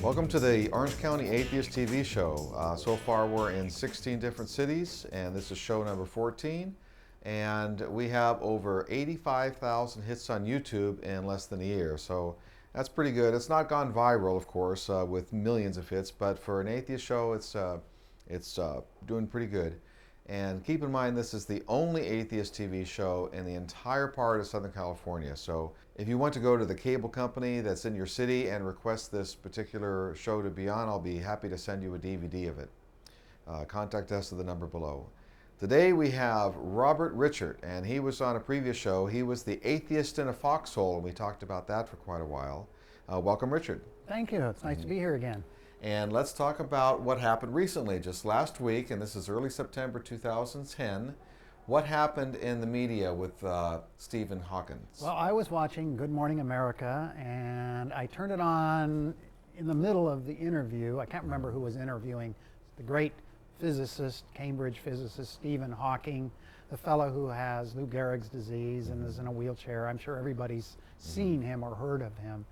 Welcome to the Orange County Atheist TV show. So far we're in 16 different cities, and this is show number 14. And we have over 85,000 hits on YouTube in less than a year, so that's pretty good. It's not gone viral, of course, with millions of hits, but for an atheist show, it's doing pretty good. And keep in mind, this is the only atheist TV show in the entire part of Southern California. So if you want to go to the cable company that's in your city and request this particular show to be on, I'll be happy to send you a DVD of it. Contact us at the number below. Today we have Robert Richert, and he was on a previous show. He was the atheist in a foxhole, and we talked about that for quite a while. Welcome, Richert. Thank you. It's nice to be here again. And let's talk about what happened recently, just last week, and this is early September 2010. What happened in the media with Stephen Hawking? Well, I was watching Good Morning America, and I turned it on in the middle of the interview. I can't remember who was interviewing the great physicist, Cambridge physicist Stephen Hawking, the fellow who has Lou Gehrig's disease and is in a wheelchair. I'm sure everybody's seen him or heard of him.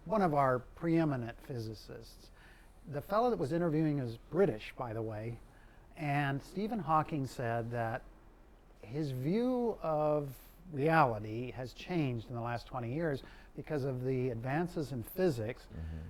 One of our preeminent physicists. The fellow that was interviewing is British, by the way, and Stephen Hawking said that his view of reality has changed in the last 20 years because of the advances in physics.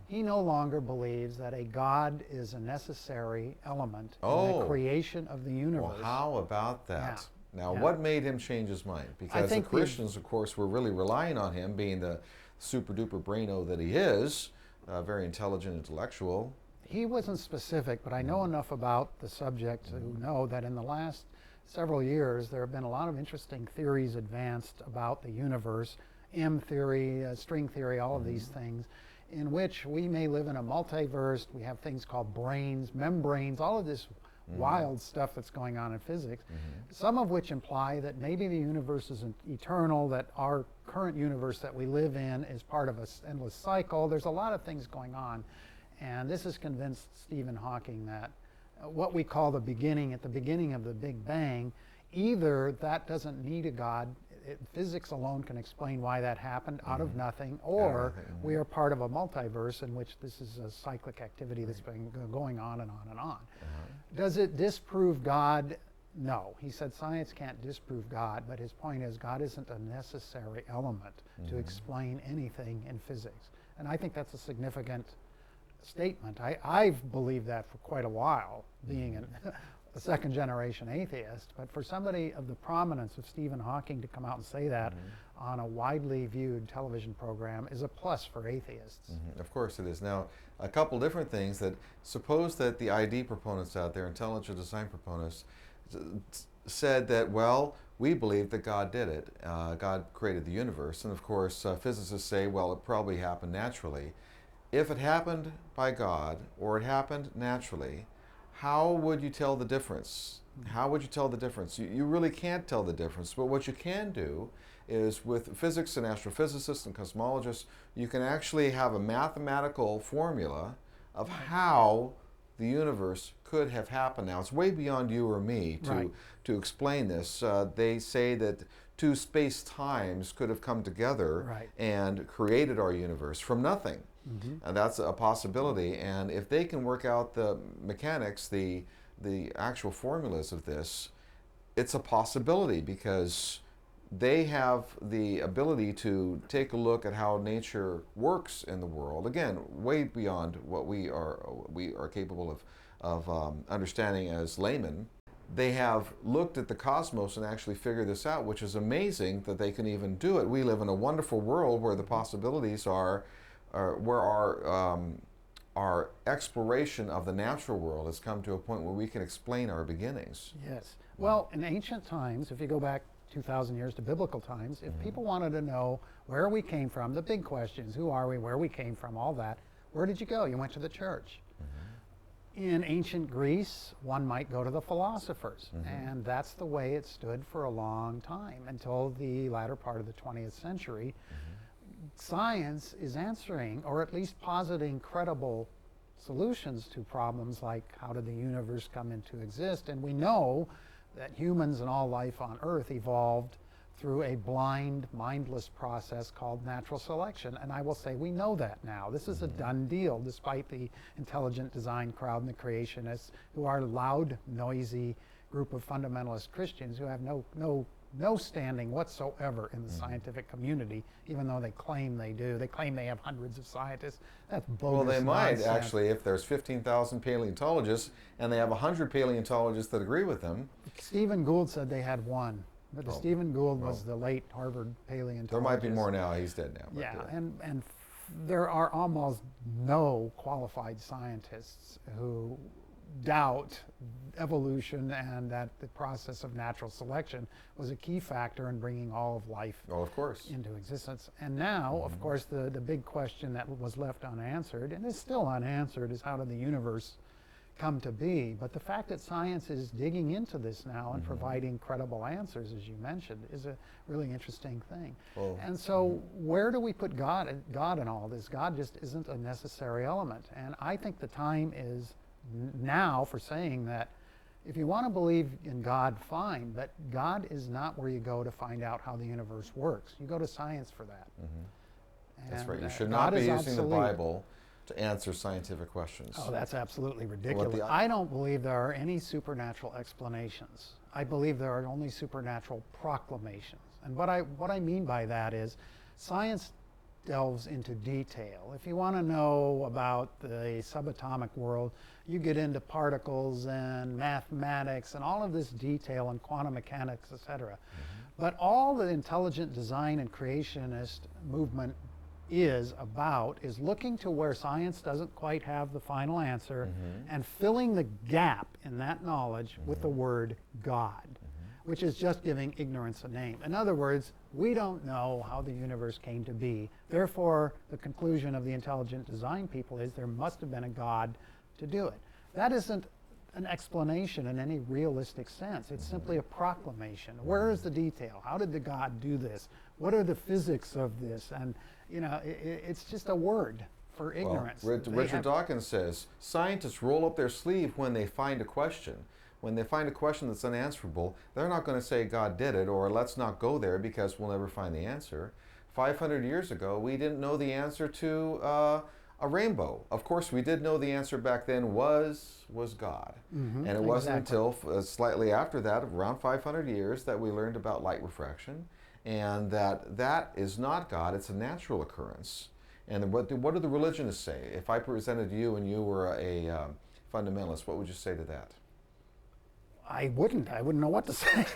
He no longer believes that a God is a necessary element in the creation of the universe. Well, how about that? Yeah. Now, what made him change his mind? Because the Christians, of course, were really relying on him, being the super-duper braino that he is, very intelligent intellectual. He wasn't specific, but I know enough about the subject to know that in the last several years there have been a lot of interesting theories advanced about the universe, M theory, string theory, all of these things, in which we may live in a multiverse. We have things called brains, membranes, all of this wild stuff that's going on in physics, some of which imply that maybe the universe isn't eternal, that our current universe that we live in is part of an endless cycle. There's a lot of things going on. And this has convinced Stephen Hawking that what we call the beginning, at the beginning of the Big Bang, either that doesn't need a God, physics alone can explain why that happened out of nothing, or we are part of a multiverse in which this is a cyclic activity that's been going on and on and on. Does it disprove God? No. He said science can't disprove God, but his point is God isn't a necessary element to explain anything in physics. And I think that's a significant statement. I've believed that for quite a while, being a second-generation atheist, but for somebody of the prominence of Stephen Hawking to come out and say that on a widely viewed television program is a plus for atheists. Of course it is. Now, a couple different things. That suppose that the ID proponents out there, intelligent design proponents, said that, well, we believe that God did it. God created the universe, and of course physicists say, well, it probably happened naturally. If it happened by God or it happened naturally, how would you tell the difference? How would you tell the difference? You really can't tell the difference, but what you can do is with physics and astrophysicists and cosmologists, you can actually have a mathematical formula of how the universe could have happened. Now, it's way beyond you or me to explain this. They say that two space-times could have come together and created our universe from nothing. And that's a possibility. And if they can work out the mechanics, the actual formulas of this, it's a possibility because they have the ability to take a look at how nature works in the world. Again, way beyond what we are capable of understanding as laymen. They have looked at the cosmos and actually figured this out, which is amazing that they can even do it. We live in a wonderful world where the possibilities are where our exploration of the natural world has come to a point where we can explain our beginnings. Yes. Well, in ancient times, if you go back 2,000 years to biblical times, if people wanted to know where we came from, the big questions, who are we, where we came from, all that, where did you go? You went to the church. In ancient Greece, one might go to the philosophers, and that's the way it stood for a long time until the latter part of the 20th century. Science is answering, or at least positing credible solutions to problems like how did the universe come into exist, and we know that humans and all life on Earth evolved through a blind, mindless process called natural selection. And I will say we know that now. This is a done deal, despite the intelligent design crowd and the creationists, who are loud, noisy group of fundamentalist Christians who have no standing whatsoever in the scientific community, even though they claim they do. They claim they have hundreds of scientists. That's bogus Well, they might nonsense. actually, if there's 15,000 paleontologists and they have 100 paleontologists that agree with them. Stephen Gould said they had one. But Oh. Stephen Gould was the late Harvard paleontologist. There might be more now. He's dead now. Yeah, and there are almost no qualified scientists who doubt evolution and that the process of natural selection was a key factor in bringing all of life Oh, of course. into existence. And now, of course, the big question that was left unanswered, and is still unanswered, is how did the universe come to be? But the fact that science is digging into this now and providing credible answers, as you mentioned, is a really interesting thing. Well, and so where do we put God in all this? God just isn't a necessary element. And I think the time is now for saying that if you want to believe in God, fine, but God is not where you go to find out how the universe works. You go to science for that. That's And, right. You should God not be is using the obsolete. Bible to answer scientific questions. Oh, that's absolutely ridiculous. the- I don't believe there are any supernatural explanations. I believe there are only supernatural proclamations. And what I mean by that is science delves into detail. If you want to know about the subatomic world, you get into particles and mathematics and all of this detail and quantum mechanics, etc. But all the intelligent design and creationist movement is about is looking to where science doesn't quite have the final answer and filling the gap in that knowledge with the word God, which is just giving ignorance a name. In other words, we don't know how the universe came to be. Therefore, the conclusion of the intelligent design people is there must have been a God to do it. That isn't an explanation in any realistic sense. It's simply a proclamation. Where is the detail? How did the God do this? What are the physics of this? And it's just a word for ignorance. Well, Richard Dawkins says scientists roll up their sleeve when they find a question. When they find a question that's unanswerable, they're not going to say God did it or let's not go there because we'll never find the answer. 500 years ago, we didn't know the answer to a rainbow. Of course, we did know the answer back then was God. And it wasn't until slightly after that, around 500 years, that we learned about light refraction and that is not God, it's a natural occurrence. And what do the religionists say? If I presented you and you were a fundamentalist, what would you say to that? I wouldn't know what to say.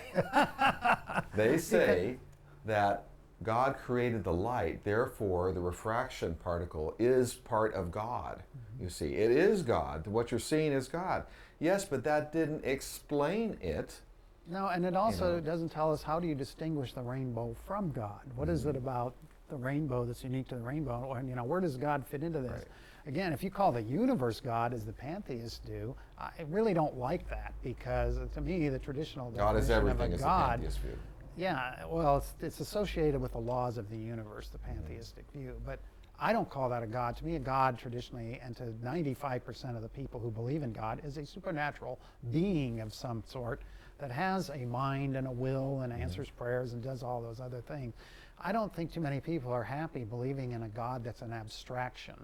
They say that God created the light, therefore the refraction particle is part of God. You see, it is God. What you're seeing is God. Yes, but that didn't explain it. No, and it also doesn't tell us how do you distinguish the rainbow from God. What is it about the rainbow that's unique to the rainbow? And where does God fit into this? Right. Again, if you call the universe God, as the pantheists do, I really don't like that because to me the traditional God is definition everything of is a the God, pantheist view. yeah, well, it's associated with the laws of the universe, the pantheistic view. But I don't call that a God. To me, a God traditionally, and to 95% of the people who believe in God, is a supernatural being of some sort that has a mind and a will and answers prayers and does all those other things. I don't think too many people are happy believing in a God that's an abstraction,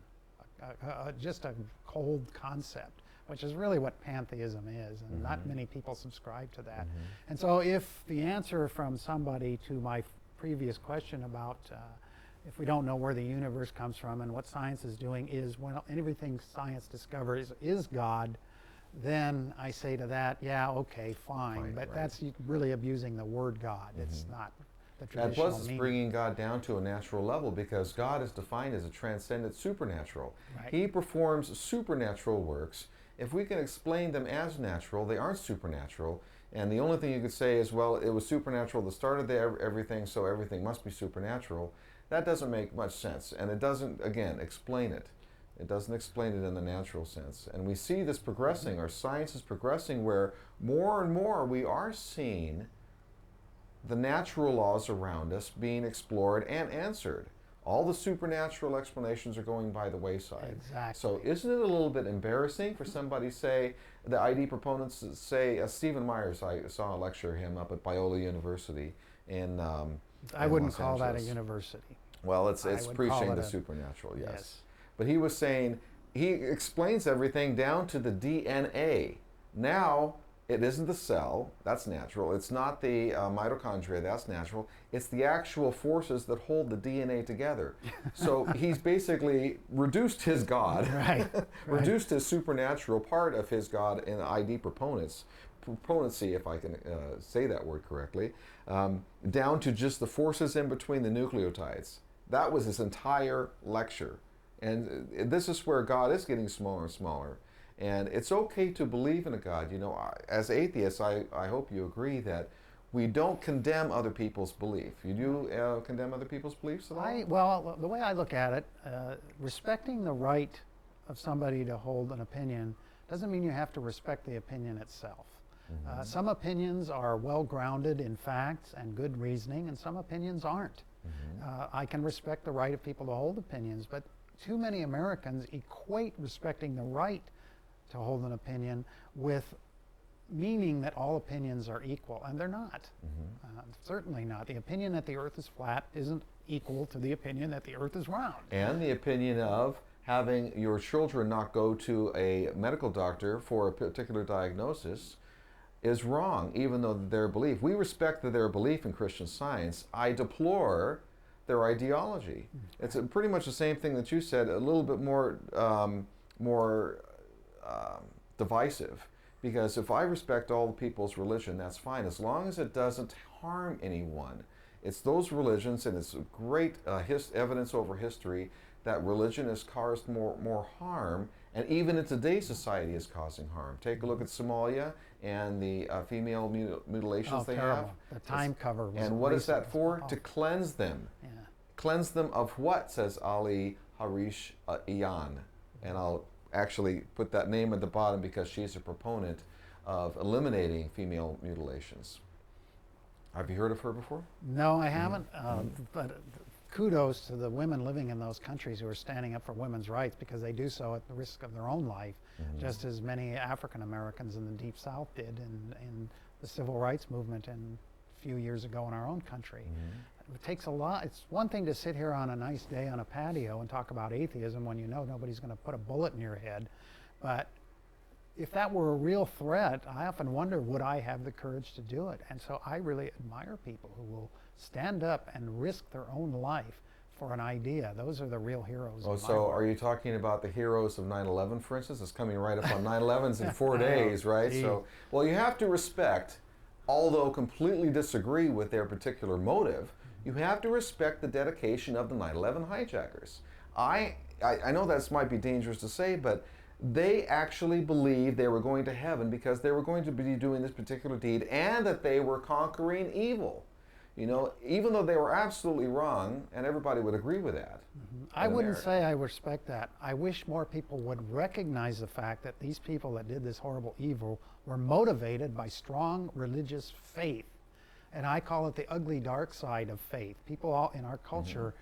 just a cold concept, which is really what pantheism is, and not many people subscribe to that. And so if the answer from somebody to my previous question about if we don't know where the universe comes from and what science is doing is, well, everything science discovers is God, then I say to that, yeah, okay, fine, but that's really abusing the word God. It's not the And traditional plus, it's meaning. bringing God down to a natural level because God is defined as a transcendent supernatural. Right. He performs supernatural works. If we can explain them as natural, they aren't supernatural. And the only thing you could say is, well, it was supernatural at the start of everything, so everything must be supernatural. That doesn't make much sense. And it doesn't, again, explain it. It doesn't explain it in the natural sense. And we see this progressing, our science is progressing, where more and more we are seeing the natural laws around us being explored and answered. All the supernatural explanations are going by the wayside. Exactly. So isn't it a little bit embarrassing for somebody, say, the ID proponents say, Stephen Myers, I saw a lecture of him up at Biola University, I in wouldn't Los call that a Angeles. university. Well, it's I would call preaching it the a- supernatural, yes. Yes. But he was saying, he explains everything down to the DNA. Now, it isn't the cell, that's natural. It's not the mitochondria, that's natural. It's the actual forces that hold the DNA together. So he's basically reduced his God, Right. reduced his supernatural part of his God in ID proponency, if I can say that word correctly, down to just the forces in between the nucleotides. That was his entire lecture. And this is where God is getting smaller and smaller. And it's okay to believe in a God. You know, as atheists, I hope you agree that we don't condemn other people's belief. You do condemn other people's beliefs at all? Well, the way I look at it, respecting the right of somebody to hold an opinion doesn't mean you have to respect the opinion itself. Some opinions are well grounded in facts and good reasoning, and some opinions aren't. I can respect the right of people to hold opinions, but too many Americans equate respecting the right to hold an opinion with meaning that all opinions are equal, and they're not. Certainly not. The opinion that the earth is flat isn't equal to the opinion that the earth is round. And the opinion of having your children not go to a medical doctor for a particular diagnosis is wrong, even though their belief. We respect their belief in Christian Science. I deplore their ideology. It's pretty much the same thing that you said, a little bit more divisive. Because if I respect all the people's religion, that's fine, as long as it doesn't harm anyone. It's those religions, and it's great evidence over history that religion has caused more harm, and even in today's society is causing harm. Take a look at Somalia and the female mutilations they Terrible. have. The time cover was And what is recent. that for? To cleanse them. Yeah. Cleanse them of what, says Ali Harish Iyan. And I'll actually put that name at the bottom because she's a proponent of eliminating female mutilations. Have you heard of her before? No, I haven't. But kudos to the women living in those countries who are standing up for women's rights, because they do so at the risk of their own life, just as many African Americans in the Deep South did in the civil rights movement a few years ago in our own country. It takes a lot. It's one thing to sit here on a nice day on a patio and talk about atheism when you know nobody's going to put a bullet in your head. But if that were a real threat, I often wonder, would I have the courage to do it? And so I really admire people who will stand up and risk their own life for an idea. Those are the real heroes. Oh, in my so book. are you talking about the heroes of 9/11, for instance? It's coming right up on 9/11s in 4 days, right? Gee. So, well, you have to respect, although completely disagree with their particular motive, you have to respect the dedication of the 9/11 hijackers. I know that might be dangerous to say, but they actually believed they were going to heaven because they were going to be doing this particular deed and that they were conquering evil. You know, even though they were absolutely wrong, and everybody would agree with that. I wouldn't say I respect that. I wish more people would recognize the fact that these people that did this horrible evil were motivated by strong religious faith. And I call it the ugly dark side of faith. People all in our culture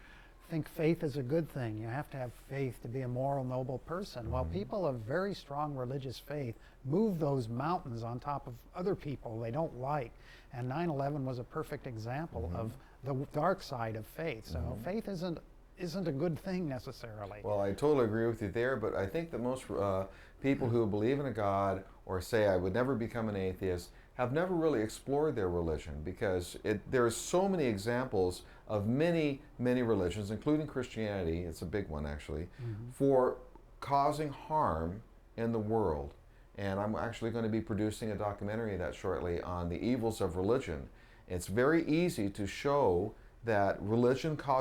think faith is a good thing. You have to have faith to be a moral, noble person. Well, people of very strong religious faith move those mountains on top of other people they don't like. And 9/11 was a perfect example of the dark side of faith. So faith isn't a good thing necessarily. Well, I totally agree with you there, but I think that most people who believe in a God or say I would never become an atheist have never really explored their religion, because there are so many examples of many religions, including Christianity, it's a big one actually, for causing harm in the world. And I'm actually going to be producing a documentary of that shortly on the evils of religion. It's very easy to show that religion causes